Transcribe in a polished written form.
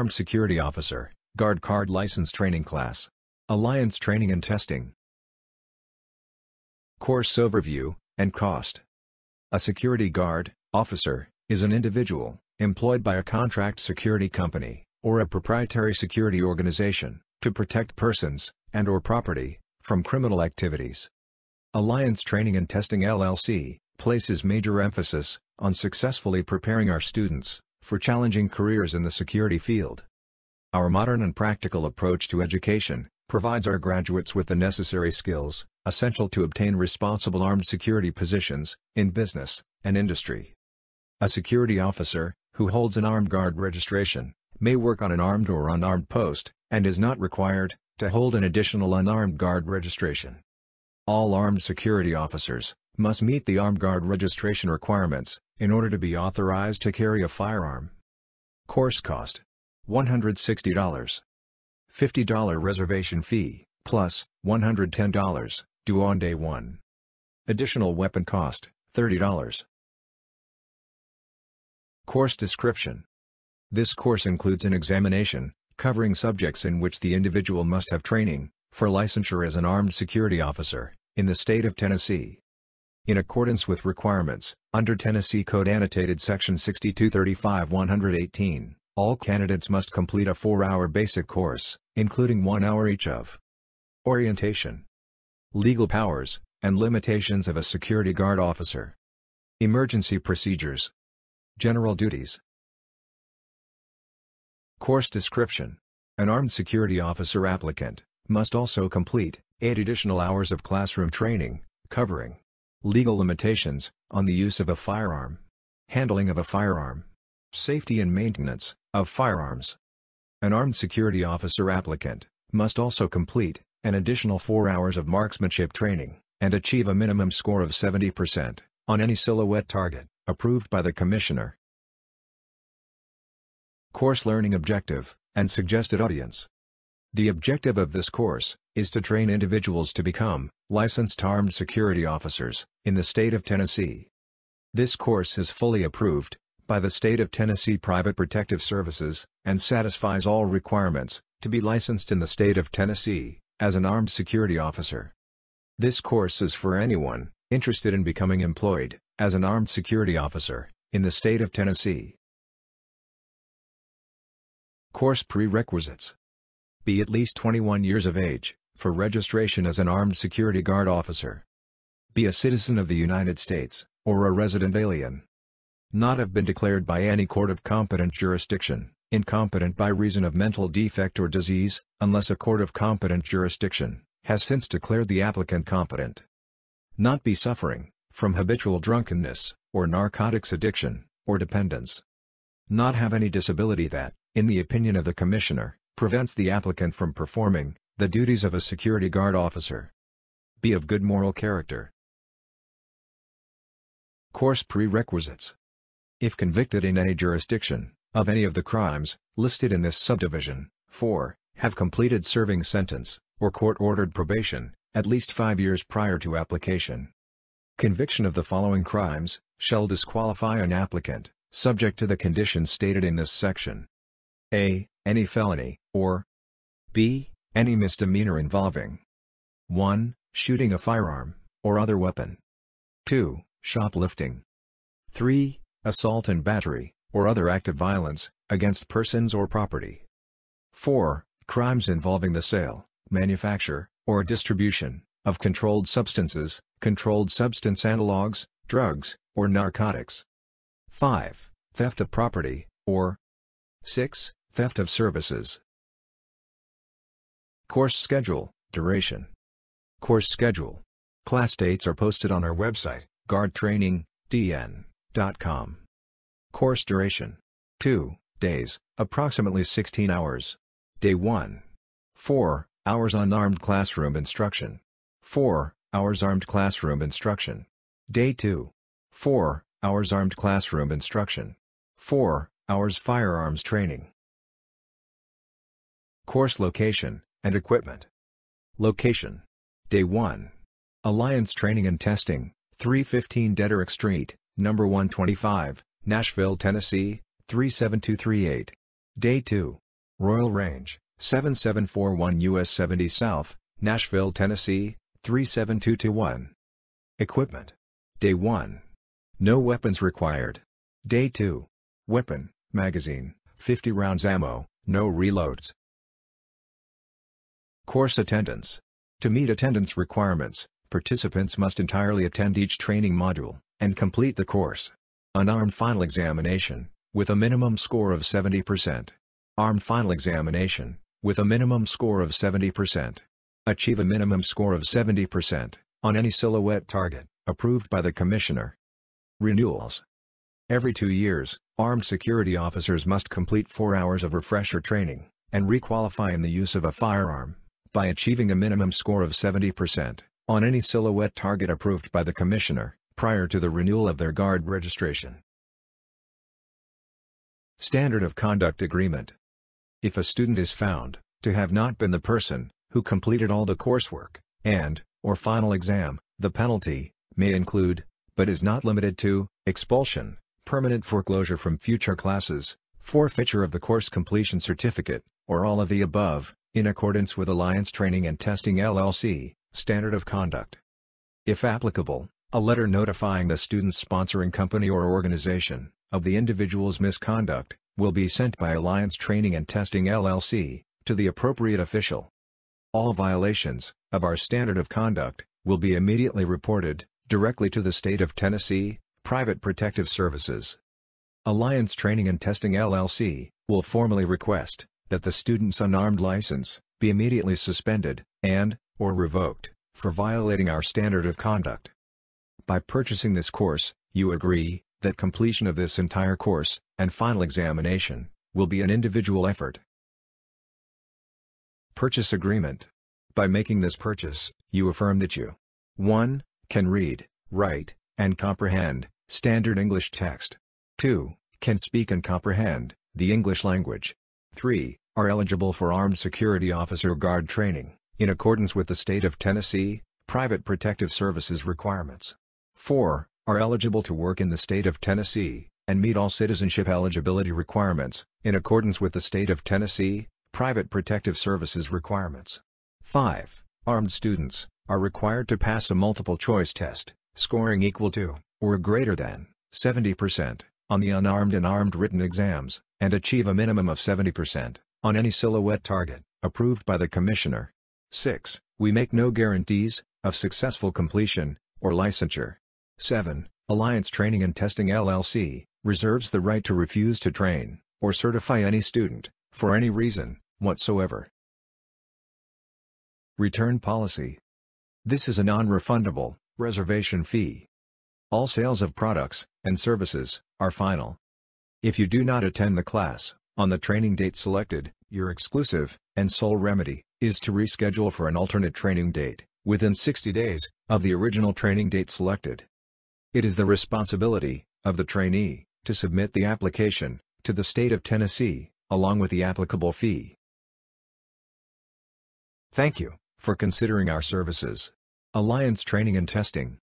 Armed Security Officer, Guard Card License Training Class. Alliance Training and Testing. Course Overview and Cost. A security guard officer is an individual employed by a contract security company or a proprietary security organization to protect persons and/or property from criminal activities. Alliance Training and Testing LLC places major emphasis on successfully preparing our students for challenging careers in the security field. Our modern and practical approach to education provides our graduates with the necessary skills essential to obtain responsible armed security positions in business and industry. A security officer who holds an armed guard registration may work on an armed or unarmed post and is not required to hold an additional unarmed guard registration. All armed security officers must meet the armed guard registration requirements in order to be authorized to carry a firearm. Course cost: $160. $50 reservation fee, plus $110, due on day 1. Additional weapon cost, $30. Course description. This course includes an examination, covering subjects in which the individual must have training for licensure as an armed security officer in the state of Tennessee. In accordance with requirements under Tennessee Code Annotated Section 6235-118, all candidates must complete a 4-hour basic course, including 1 hour each of orientation, legal powers, and limitations of a security guard officer, emergency procedures, general duties. Course description. An armed security officer applicant must also complete 8 additional hours of classroom training, covering legal limitations on the use of a firearm, handling of a firearm, safety and maintenance of firearms. An armed security officer applicant must also complete an additional 4 hours of marksmanship training and achieve a minimum score of 70% on any silhouette target approved by the Commissioner. Course learning objective and suggested audience. The objective of this course is to train individuals to become licensed armed security officers in the state of Tennessee. This course is fully approved by the State of Tennessee Private Protective Services and satisfies all requirements to be licensed in the state of Tennessee as an armed security officer. This course is for anyone interested in becoming employed as an armed security officer in the state of Tennessee. Course prerequisites. Be at least 21 years of age for registration as an armed security guard officer. Be a citizen of the United States, or a resident alien. Not have been declared by any court of competent jurisdiction incompetent by reason of mental defect or disease, unless a court of competent jurisdiction has since declared the applicant competent. Not be suffering from habitual drunkenness, or narcotics addiction, or dependence. Not have any disability that, in the opinion of the Commissioner, prevents the applicant from performing the duties of a security guard officer. Be of good moral character. Course prerequisites. If convicted in any jurisdiction of any of the crimes listed in this subdivision, 4. Have completed serving sentence, or court-ordered probation, at least 5 years prior to application. Conviction of the following crimes shall disqualify an applicant, subject to the conditions stated in this section. A. Any felony, or B. Any misdemeanor involving 1. Shooting a firearm, or other weapon. 2. Shoplifting. 3. Assault and battery, or other act of violence, against persons or property. 4. Crimes involving the sale, manufacture, or distribution of controlled substances, controlled substance analogs, drugs, or narcotics. 5. Theft of property, or 6. Theft of services. Course schedule, duration. Course schedule. Class dates are posted on our website, guardtrainingdn.com. Course duration: 2 days, approximately 16 hours. Day 1. 4 hours unarmed classroom instruction. 4 hours armed classroom instruction. Day 2. 4 hours armed classroom instruction. 4 hours firearms training. Course location and equipment. Location: Day 1. Alliance Training and Testing, 315 Dederick Street, number 125, Nashville, Tennessee, 37238. Day 2. Royal Range, 7741 US 70 South, Nashville, Tennessee, 37221. Equipment. Day 1. No weapons required. Day 2. Weapon, magazine, 50 rounds ammo, no reloads. Course attendance. To meet attendance requirements, participants must entirely attend each training module, and complete the course. Unarmed final examination, with a minimum score of 70%. Armed final examination, with a minimum score of 70%. Achieve a minimum score of 70%, on any silhouette target, approved by the Commissioner. Renewals. Every 2 years, armed security officers must complete 4 hours of refresher training, and requalify in the use of a firearm, by achieving a minimum score of 70%, on any silhouette target approved by the Commissioner, prior to the renewal of their guard registration. Standard of Conduct Agreement. If a student is found to have not been the person who completed all the coursework or final exam, the penalty may include, but is not limited to, expulsion, permanent foreclosure from future classes, forfeiture of the course completion certificate, or all of the above, in accordance with Alliance Training and Testing LLC, Standard of Conduct. If applicable, a letter notifying the student's sponsoring company or organization of the individual's misconduct will be sent by Alliance Training and Testing LLC to the appropriate official. All violations of our Standard of Conduct will be immediately reported directly to the State of Tennessee Private Protective Services. Alliance Training and Testing LLC will formally request that the student's unarmed license be immediately suspended or revoked for violating our Standard of Conduct. By purchasing this course, you agree that completion of this entire course and final examination will be an individual effort. Purchase Agreement. By making this purchase, you affirm that you 1. Can read, write, and comprehend standard English text. 2. Can speak and comprehend the English language. 3. Are eligible for Armed Security Officer Guard training, in accordance with the State of Tennessee Private Protective Services requirements. 4. Are eligible to work in the State of Tennessee, and meet all citizenship eligibility requirements, in accordance with the State of Tennessee Private Protective Services requirements. 5. Armed students are required to pass a multiple-choice test, scoring equal to, or greater than, 70%, on the unarmed and armed written exams, and achieve a minimum of 70%, on any silhouette target, approved by the Commissioner. 6. We make no guarantees of successful completion or licensure. 7. Alliance Training and Testing LLC reserves the right to refuse to train or certify any student, for any reason whatsoever. Return Policy. This is a non-refundable reservation fee. All sales of products and services are final. If you do not attend the class on the training date selected, your exclusive and sole remedy is to reschedule for an alternate training date within 60 days of the original training date selected. It is the responsibility of the trainee to submit the application to the State of Tennessee, along with the applicable fee. Thank you for considering our services. Alliance Training and Testing